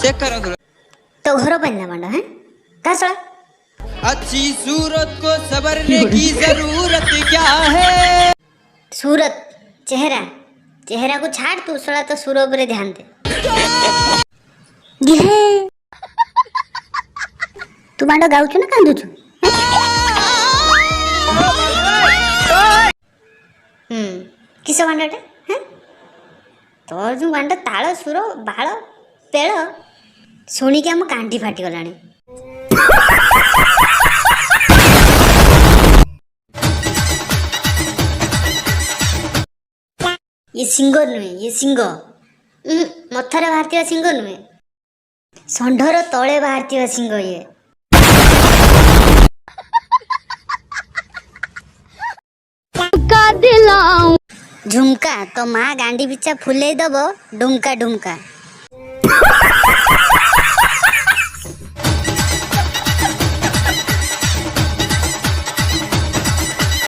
Check करो तो घर बनना मांडा है कहाँ चला? अच्छी सूरत को संवरने की जरूरत क्या है? सूरत चेहरा चेहरा को छाड़ तू सड़ा तो सूर पर ध्यान दे। तू मांडा गाउछु ना कांदुछु? किस मांडाटे हैं? तोर जो मांडा ताଳ सुर बाଳ पेଳ शुणी के हम कांटी फाटी गलानी। ये सिंह नुहे ये सिंह मथारे बाहर सिंह नुहे षंढर तले बाहर सिंह ये झुमका तो माँ गांडी बिचा फुले दब डुमका डुमका।